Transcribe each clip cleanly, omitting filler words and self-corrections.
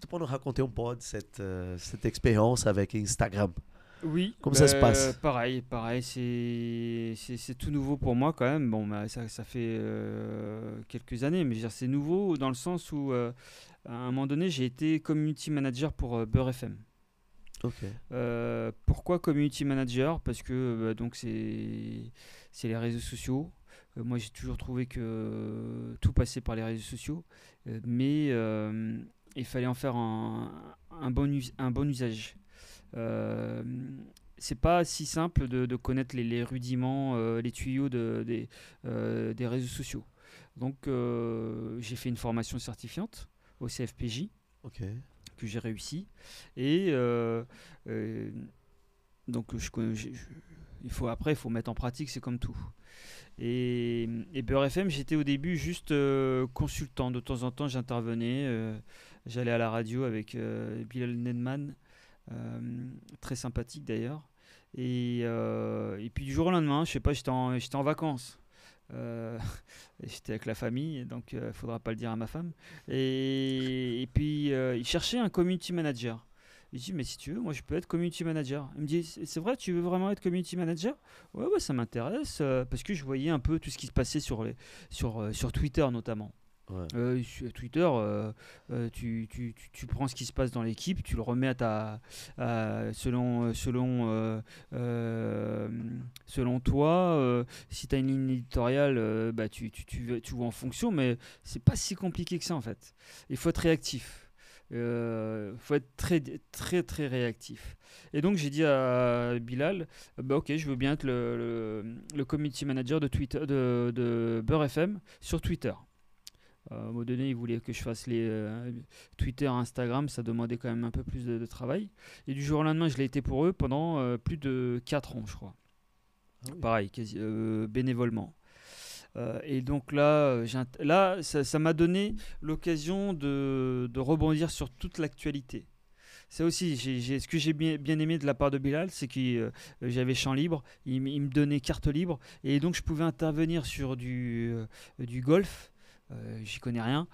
peux nous raconter un peu de cette expérience avec Instagram? Oui, Comment ça se passe? pareil, c'est tout nouveau pour moi quand même. Bon, bah, ça fait quelques années, mais je veux dire, c'est nouveau dans le sens où, à un moment donné, j'ai été community manager pour Beurre FM. Ok. Pourquoi community manager? Parce que donc c'est les réseaux sociaux. Moi, j'ai toujours trouvé que tout passait par les réseaux sociaux, mais il fallait en faire un bon usage. Euh, c'est pas si simple de connaître les rudiments, les tuyaux des réseaux sociaux. Donc, j'ai fait une formation certifiante au CFPJ Ok. que j'ai réussi. Et euh, donc, il faut mettre en pratique, c'est comme tout. Et Beurre FM, j'étais au début juste consultant. De temps en temps, j'intervenais. J'allais à la radio avec Bilal Nedman, très sympathique d'ailleurs. Et puis du jour au lendemain, je sais pas, j'étais en vacances. Euh, J'étais avec la famille, donc il faudra pas le dire à ma femme. Et puis il cherchait un community manager. Il dit, mais si tu veux, moi je peux être community manager. Il me dit, c'est vrai, tu veux vraiment être community manager? Ouais, ouais, ça m'intéresse, parce que je voyais un peu tout ce qui se passait sur Twitter notamment. Ouais. Sur Twitter, tu prends ce qui se passe dans l'équipe, tu le remets selon toi. Si tu as une ligne éditoriale, bah, tu vois en fonction, mais c'est pas si compliqué que ça en fait. Il faut être réactif. Il faut être très, très, très réactif. Et donc j'ai dit à Bilal, bah ok, je veux bien être le community manager de Twitter, de Beurre FM sur Twitter. À un moment donné, ils voulaient que je fasse les Twitter, Instagram, ça demandait quand même un peu plus de travail. Et du jour au lendemain, je l'ai été pour eux pendant plus de 4 ans, je crois. Ah oui. Pareil, bénévolement. Et donc là, ça m'a donné l'occasion de rebondir sur toute l'actualité. Ça aussi, ce que j'ai bien aimé de la part de Bilal, c'est que j'avais champ libre, il me donnait carte libre, et donc je pouvais intervenir sur du golf. J'y connais rien.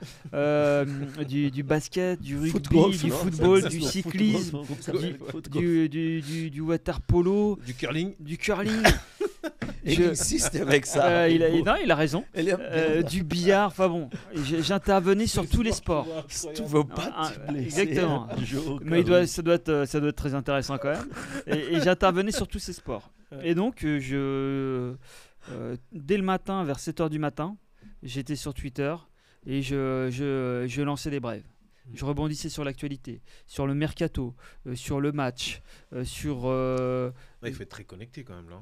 Du basket, du rugby, du Non? football, Ça, du c'est au cyclisme, footgolf, ça s'appelle footgolf. du water polo, Du curling. du curling. Et il insiste avec ça. Non, il a raison. Elle est Du billard, enfin bon, j'intervenais sur tous les sports. Tu veux pas Ah, te blesser exactement. un jour, Mais quand même. ça doit être très intéressant quand même. Et j'intervenais sur tous ces sports. Et donc, dès le matin, vers 7h du matin, j'étais sur Twitter et je lançais des brèves. Je rebondissais sur l'actualité, sur le mercato, sur le match, sur. Là, il faut être très connecté quand même là.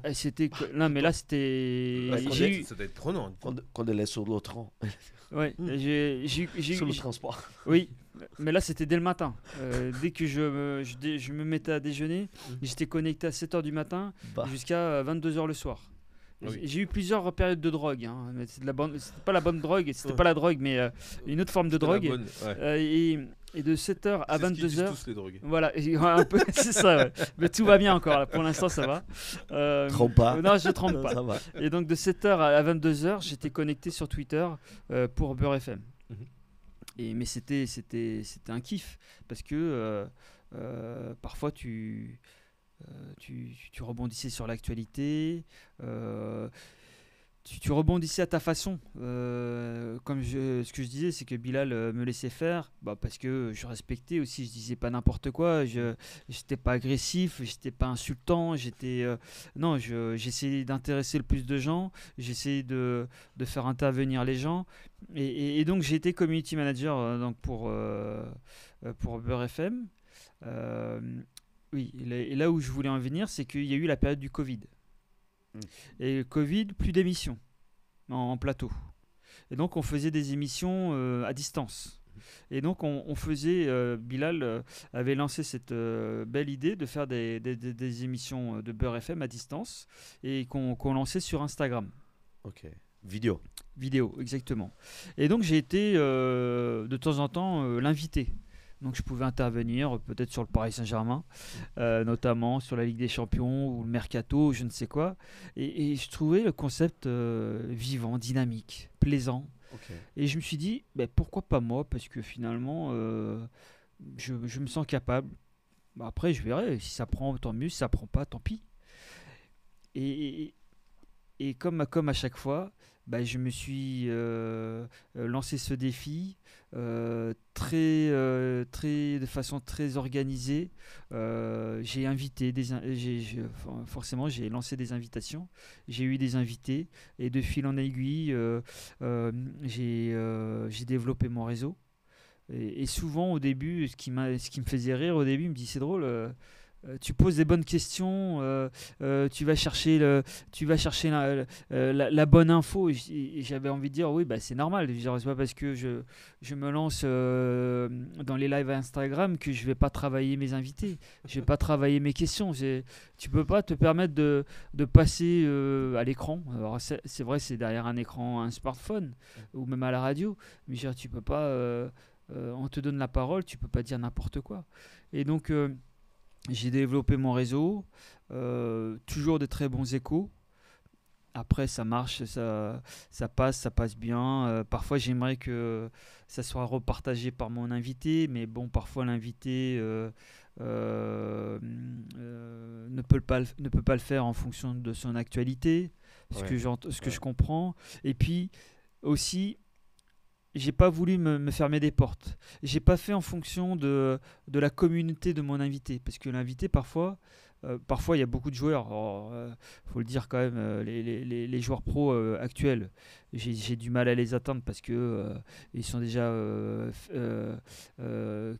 Non, mais là, c'était. Ouais, J'ai eu. ça doit être prenant. Quand elle est sur le train, Ouais, sur le transport. oui, mais là, c'était dès le matin. Dès que je me mettais à déjeuner, j'étais connecté à 7h du matin Bah, jusqu'à 22h le soir. Oui. J'ai eu plusieurs périodes de drogue, hein, mais c'était pas la bonne drogue, c'était pas la drogue, mais une autre forme de C'était la drogue. bonne, ouais. Et de 7h à C'est ce qu'ils disent 22h. tous les drogues. Voilà, un peu, c'est ça, ouais. Mais tout va bien encore, là. Pour l'instant ça va. trompe pas. Non, je trompe pas. Ça va. Et donc de 7h à 22h, j'étais connecté sur Twitter pour Beurre FM. Mhm. Mais c'était un kiff, parce que parfois tu rebondissais sur l'actualité, tu rebondissais à ta façon. Ce que je disais, c'est que Bilal me laissait faire, parce que je respectais aussi, je disais pas n'importe quoi, je n'étais pas agressif, j'étais pas insultant, non, j'essayais d'intéresser le plus de gens, j'essayais de faire intervenir les gens. Et donc j'ai été community manager donc pour Beurre FM. Euh, oui, et là où je voulais en venir, c'est qu'il y a eu la période du Covid. Et le Covid, plus d'émissions en plateau. Et donc on faisait des émissions à distance. Et donc on faisait, Bilal avait lancé cette belle idée de faire des émissions de Beurre FM à distance et qu'on lançait sur Instagram. Ok. Vidéo. Vidéo, exactement. Et donc j'ai été de temps en temps l'invité. Donc je pouvais intervenir peut-être sur le Paris Saint-Germain, notamment sur la Ligue des Champions ou le Mercato, je ne sais quoi. Et je trouvais le concept vivant, dynamique, plaisant. Ok. Et je me suis dit, pourquoi pas moi? Parce que finalement, je me sens capable. Bah, après, je verrai. Si ça prend, tant mieux. Si ça prend pas, tant pis. Et, et comme à chaque fois, bah, je me suis lancé ce défi de façon très organisée. J'ai invité forcément, j'ai lancé des invitations. J'ai eu des invités et de fil en aiguille, j'ai développé mon réseau. Et souvent, au début, ce qui me faisait rire au début, il me dit c'est drôle. Tu poses des bonnes questions, tu vas chercher, la bonne info. Et j'avais envie de dire oui, bah, c'est normal. C'est pas parce que je me lance dans les lives Instagram que je vais pas travailler mes invités. Je vais pas travailler mes questions. Tu peux pas te permettre de passer à l'écran. Alors, c'est vrai, c'est derrière un écran, un smartphone ou même à la radio. Mais je veux dire, tu peux pas. On te donne la parole, tu peux pas dire n'importe quoi. Et donc j'ai développé mon réseau, toujours de très bons échos. Après, ça marche, ça passe bien. Parfois, j'aimerais que ça soit repartagé par mon invité, mais bon, parfois l'invité ne peut pas le faire en fonction de son actualité, ce que je comprends. Et puis aussi, j'ai pas voulu me fermer des portes. J'ai pas fait en fonction de la communauté de mon invité, parce que l'invité parfois il y a beaucoup de joueurs. Faut le dire quand même, les joueurs pro actuels, j'ai du mal à les atteindre parce que ils sont déjà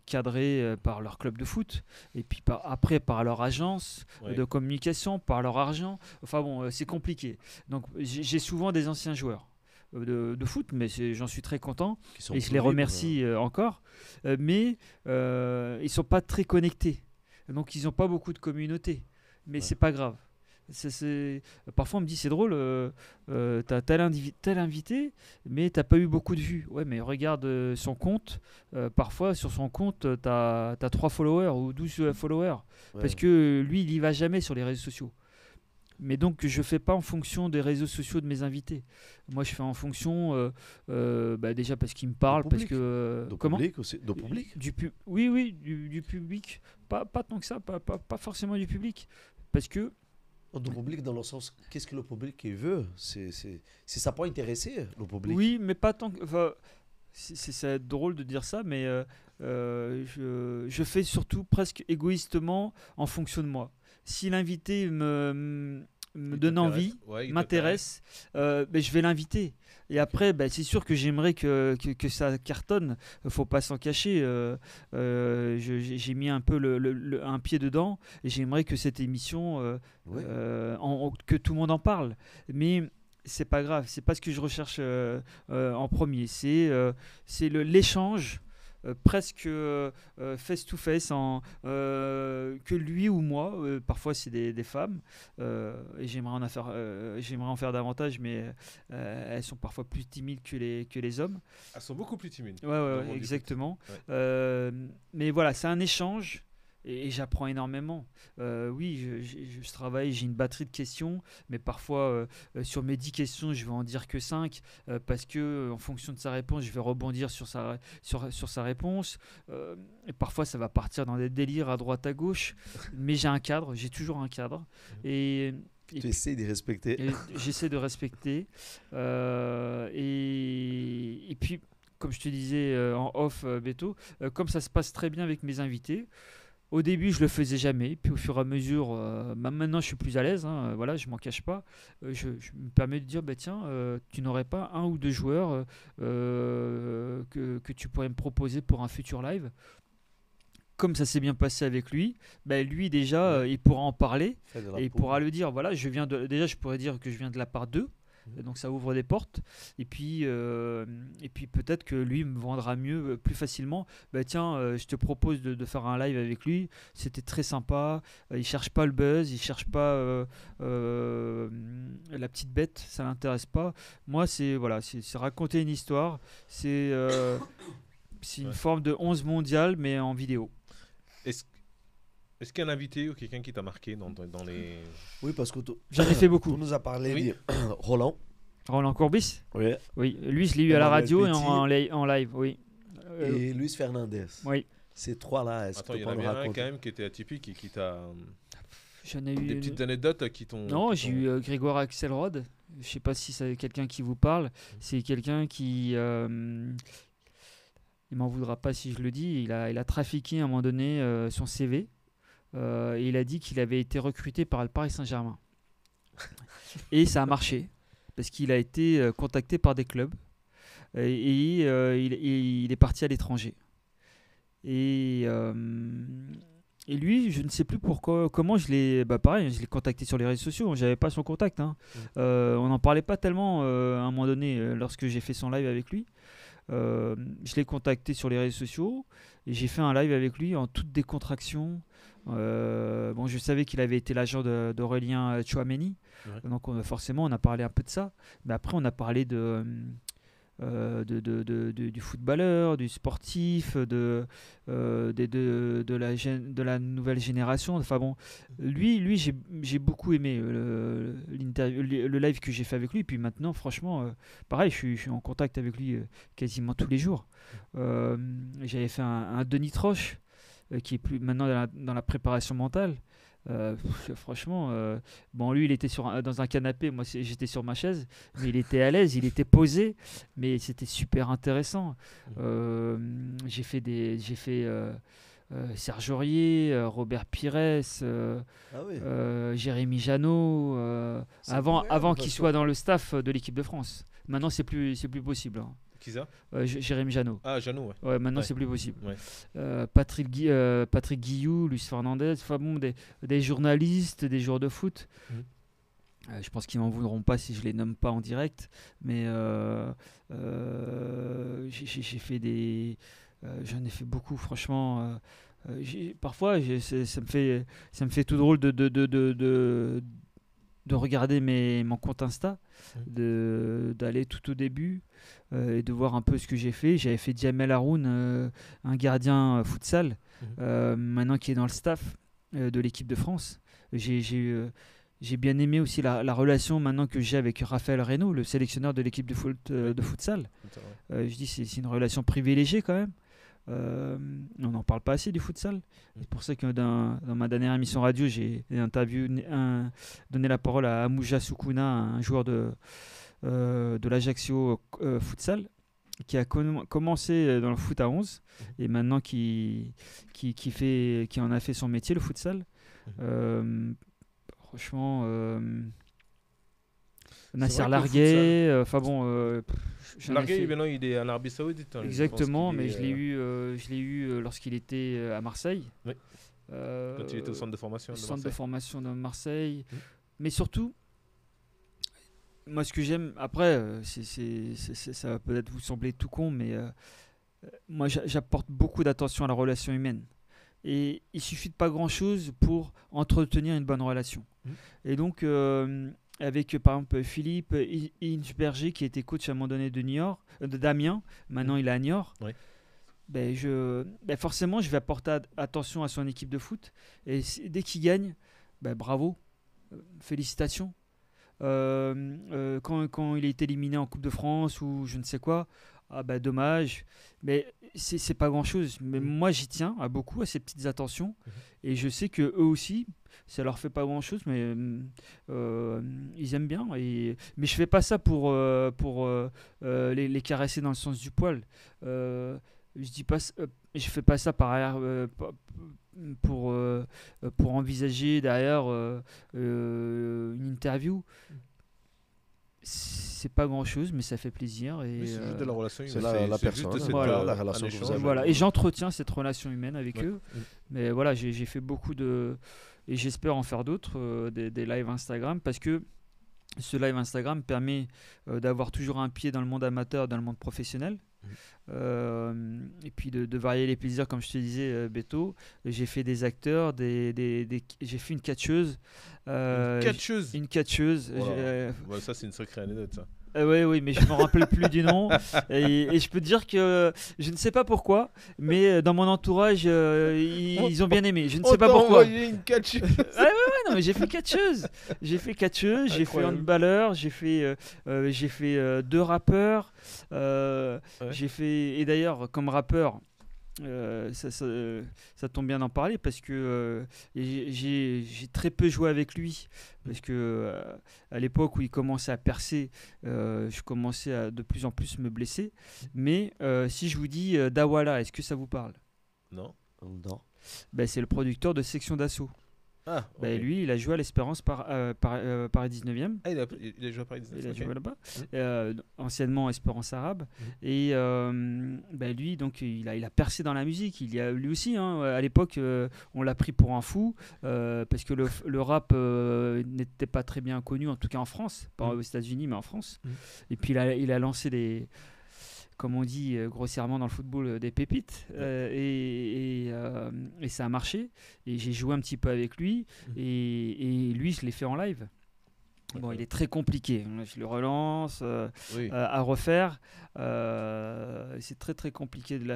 cadrés par leur club de foot et puis après par leur agence de communication, par leur argent. Enfin bon, c'est compliqué. Donc j'ai souvent des anciens joueurs de foot, mais j'en suis très content et je les remercie encore. Mais ils sont pas très connectés, donc ils n'ont pas beaucoup de communauté. Mais c'est pas grave. Parfois on me dit c'est drôle, t'as tel invité, mais t'as pas eu beaucoup de vues. Ouais, mais regarde son compte. Parfois sur son compte, t'as 3 followers ou 12 followers, parce que lui il y va jamais sur les réseaux sociaux. Mais donc je fais pas en fonction des réseaux sociaux de mes invités. Moi je fais en fonction déjà parce qu'ils me parlent, parce que comment public aussi, du public. Oui, du public. Pas tant que ça, pas forcément du public, parce que du public dans le sens qu'est-ce que le public veut. C'est ça peut intéresser le public. Oui, mais pas tant que. Enfin, c'est drôle de dire ça, mais je fais surtout presque égoïstement en fonction de moi. Si l'invité me donne envie, m'intéresse, je vais l'inviter. Et après, c'est sûr que j'aimerais que ça cartonne. Faut pas s'en cacher. J'ai mis un peu un pied dedans et j'aimerais que cette émission, que tout le monde en parle. Mais c'est pas grave. C'est pas ce que je recherche en premier. C'est l'échange. Presque face to face, que lui ou moi, parfois c'est des femmes, et j'aimerais en faire davantage, mais elles sont parfois plus timides que les hommes. Elles sont beaucoup plus timides. Ouais, exactement. Mais voilà, c'est un échange. Et j'apprends énormément. Oui, je travaille, j'ai une batterie de questions, mais parfois, sur mes 10 questions, je vais en dire que 5, parce que en fonction de sa réponse, je vais rebondir sur sa réponse. Et parfois, ça va partir dans des délires à droite, à gauche, mais j'ai toujours un cadre. Et tu essaies de respecter. J'essaie de respecter. Et puis, comme je te disais en off, Beto, comme ça se passe très bien avec mes invités, au début, je le faisais jamais, puis au fur et à mesure, maintenant je suis plus à l'aise, voilà, je m'en cache pas. Je me permets de dire, tiens, tu n'aurais pas un ou deux joueurs que tu pourrais me proposer pour un futur live. Comme ça s'est bien passé avec lui, lui déjà, il pourra en parler et il pourra le dire. Voilà, déjà, je pourrais dire que je viens de la part d'eux. Donc ça ouvre des portes et puis peut-être que lui me vendra mieux, plus facilement. Tiens, je te propose de faire un live avec lui, c'était très sympa, il cherche pas le buzz, il cherche pas la petite bête, ça l'intéresse pas. Moi c'est raconter une histoire, c'est une forme de 11 mondial mais en vidéo. Est-ce qu'il y a un invité ou quelqu'un qui t'a marqué dans les... Oui, parce que j'en ai fait beaucoup. Tu nous as parlé de Roland Courbis. Oui. Lui, je l'ai eu à la radio et en live, oui. Et Luis Fernandez. Oui. Ces trois-là, est-ce que Attends, tu il y peux en nous avait un quand raconter? même qui était atypique et qui t'a. J'en ai Des eu. petites anecdotes qui t'ont. Non, qui j'ai t'ont- eu Grégoire Axelrod. Je sais pas si c'est quelqu'un qui vous parle. C'est quelqu'un qui. Il m'en voudra pas si je le dis. Il a trafiqué à un moment donné son CV. Et il a dit qu'il avait été recruté par le Paris Saint-Germain. Et ça a marché. Parce qu'il a été contacté par des clubs. Il est parti à l'étranger. Et lui, je ne sais plus pourquoi, comment je l'ai. Bah pareil, je l'ai contacté sur les réseaux sociaux. J'avais pas son contact. Hein. On n'en parlait pas tellement à un moment donné lorsque j'ai fait son live avec lui. Je l'ai contacté sur les réseaux sociaux et j'ai fait un live avec lui en toute décontraction. Bon, je savais qu'il avait été l'agent d'Aurélien Tchouameni, Ouais. donc forcément on a parlé un peu de ça. Mais après on a parlé du footballeur, du sportif, de la nouvelle génération. Enfin bon, lui j'ai beaucoup aimé le live que j'ai fait avec lui. Puis maintenant, franchement, pareil, je suis en contact avec lui quasiment tous les jours. J'avais fait un Denis Troche qui est plus maintenant dans la préparation mentale. Franchement, bon, lui il était dans un canapé, moi j'étais sur ma chaise, mais il était à l'aise, il était posé, mais c'était super intéressant. J'ai fait Serge Aurier, Robert Pires, Ah oui. Jérémy Janot, C'est avant incroyable, qu'il parce soit dans le staff de l'équipe de France. Maintenant c'est plus possible. Hein. Qui ça? Jérémy Janot. Ah, Jeannot, ouais. Ouais, maintenant Ouais. c'est plus possible. Ouais. Patrick Guillou, Luis Fernandez, enfin bon, des journalistes, des joueurs de foot. Je pense qu'ils m'en voudront pas si je les nomme pas en direct, mais j'ai fait j'en ai fait beaucoup, franchement. Parfois, ça me fait tout drôle de regarder mon compte Insta, d'aller tout au début et de voir un peu ce que j'ai fait. J'avais fait Djamel Haroun, un gardien futsal, maintenant qui est dans le staff de l'équipe de France. J'ai bien aimé aussi la relation maintenant que j'ai avec Raphaël Reynaud, le sélectionneur de l'équipe de futsal. Je dis c'est une relation privilégiée quand même. On n'en parle pas assez du futsal. C'est pour ça que dans ma dernière émission radio, j'ai donné la parole à Amouja Soukouna, un joueur de l'Ajaccio futsal, qui a commencé dans le foot à 11 et maintenant qui en a fait son métier, le futsal. Franchement, Nasser vrai que le Larguet, enfin bon. Larguet, maintenant, il est en Arabie Saoudite. Hein, Exactement, mais je l'ai eu lorsqu'il était à Marseille. Oui. Quand il était au centre de formation de centre de Marseille. formation de Marseille. Mais surtout, moi ce que j'aime, après, ça va peut-être vous sembler tout con, mais moi j'apporte beaucoup d'attention à la relation humaine. Et il suffit de pas grand-chose pour entretenir une bonne relation. Et donc, avec par exemple Philippe Inchberger, qui était coach à un moment donné d'Amiens, maintenant il est à Niort. Oui. Forcément, je vais apporter attention à son équipe de foot. Et dès qu'il gagne, bravo, félicitations. Quand il est éliminé en Coupe de France ou je ne sais quoi, dommage. Mais c'est pas grand chose. Mais moi, j'y tiens beaucoup à ces petites attentions. Et je sais que eux aussi, ça leur fait pas grand chose, mais ils aiment bien. Mais je fais pas ça pour les caresser dans le sens du poil. Je fais pas ça pour envisager derrière une interview. C'est pas grand chose, mais ça fait plaisir. Et c'est juste de la relation c'est humaine. la C'est personne, juste la relation un que vous échange. avez. voilà. Et j'entretiens cette relation humaine avec Ouais. eux. Mais voilà, j'ai fait beaucoup de. Et j'espère en faire d'autres, des lives Instagram, parce que ce live Instagram permet d'avoir toujours un pied dans le monde amateur, dans le monde professionnel. Et puis de varier les plaisirs, comme je te disais, Beto. J'ai fait des acteurs, j'ai fait une catcheuse. Catcheuse. Une catcheuse. Voilà. Ça, c'est une sacrée anecdote, ça. Oui, mais je ne me rappelle plus du nom. Et je peux te dire que je ne sais pas pourquoi, mais dans mon entourage, ils ont bien aimé. Je ne sais pas pourquoi. Envoyé une catcheuse. Non, mais j'ai fait catcheuse. J'ai fait catcheuse, j'ai fait handballeur, j'ai fait 2 rappeurs. J'ai fait, et d'ailleurs, comme rappeur, ça tombe bien d'en parler parce que j'ai très peu joué avec lui. Parce que à l'époque où il commençait à percer, je commençais à de plus en plus me blesser. Mais si je vous dis Dawala, est-ce que ça vous parle? Non. Non. Ben, c'est le producteur de Section d'Assaut. Ah, ok. Ben, lui, il a joué à l'Espérance Paris 19e. Ah, il a joué à Paris 19. Il a ok. joué là-bas, anciennement Espérance Arabe. Et ben lui, donc, il a percé dans la musique. Lui aussi, hein, à l'époque, on l'a pris pour un fou parce que le rap n'était pas très bien connu, en tout cas en France, pas aux États-Unis, mais en France. Et puis il a lancé comme on dit grossièrement dans le football, des pépites. Et ça a marché. Et j'ai joué un petit peu avec lui. Et lui, je l'ai fait en live. Bon, il est très compliqué. Je le relance Oui. à refaire. C'est très très compliqué de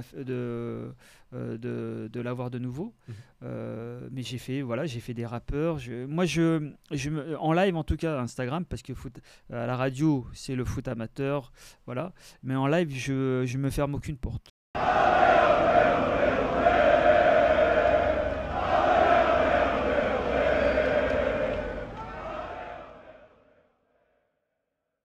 l'avoir de nouveau. Mais j'ai fait des rappeurs. En live en tout cas, Instagram, parce que à la radio c'est le foot amateur, voilà. Mais en live, je me ferme aucune porte.